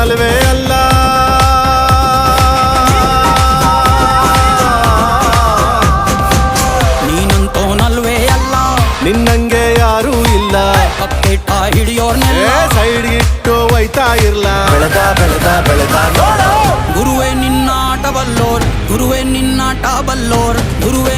ನಲ್ವೇ ಅಲ್ಲ. ನೀನಂತೋನಲ್ವೇ ಅಲ್ಲ, ನಿನ್ನಂಗೆ ಯಾರೂ ಇಲ್ಲ. ಬಕೆಟ್ ಹಿಡಿಯೋರ್ನೆಲ್ಲ ಸೈಡ್ಗಿಟ್ಟು ಒಯ್ತಾ ಇರ್ಲ. ಬೆಳೆದ ಬೆಳೆದ ಬೆಳೆದ ನೋಡು. ಗುರುವೇ ನಿನ್ನಾಟ ಬಲ್ಲೋರ್, ಗುರುವೇ ನಿನ್ನಾಟ ಬಲ್ಲೋರ್, ಗುರುವೇ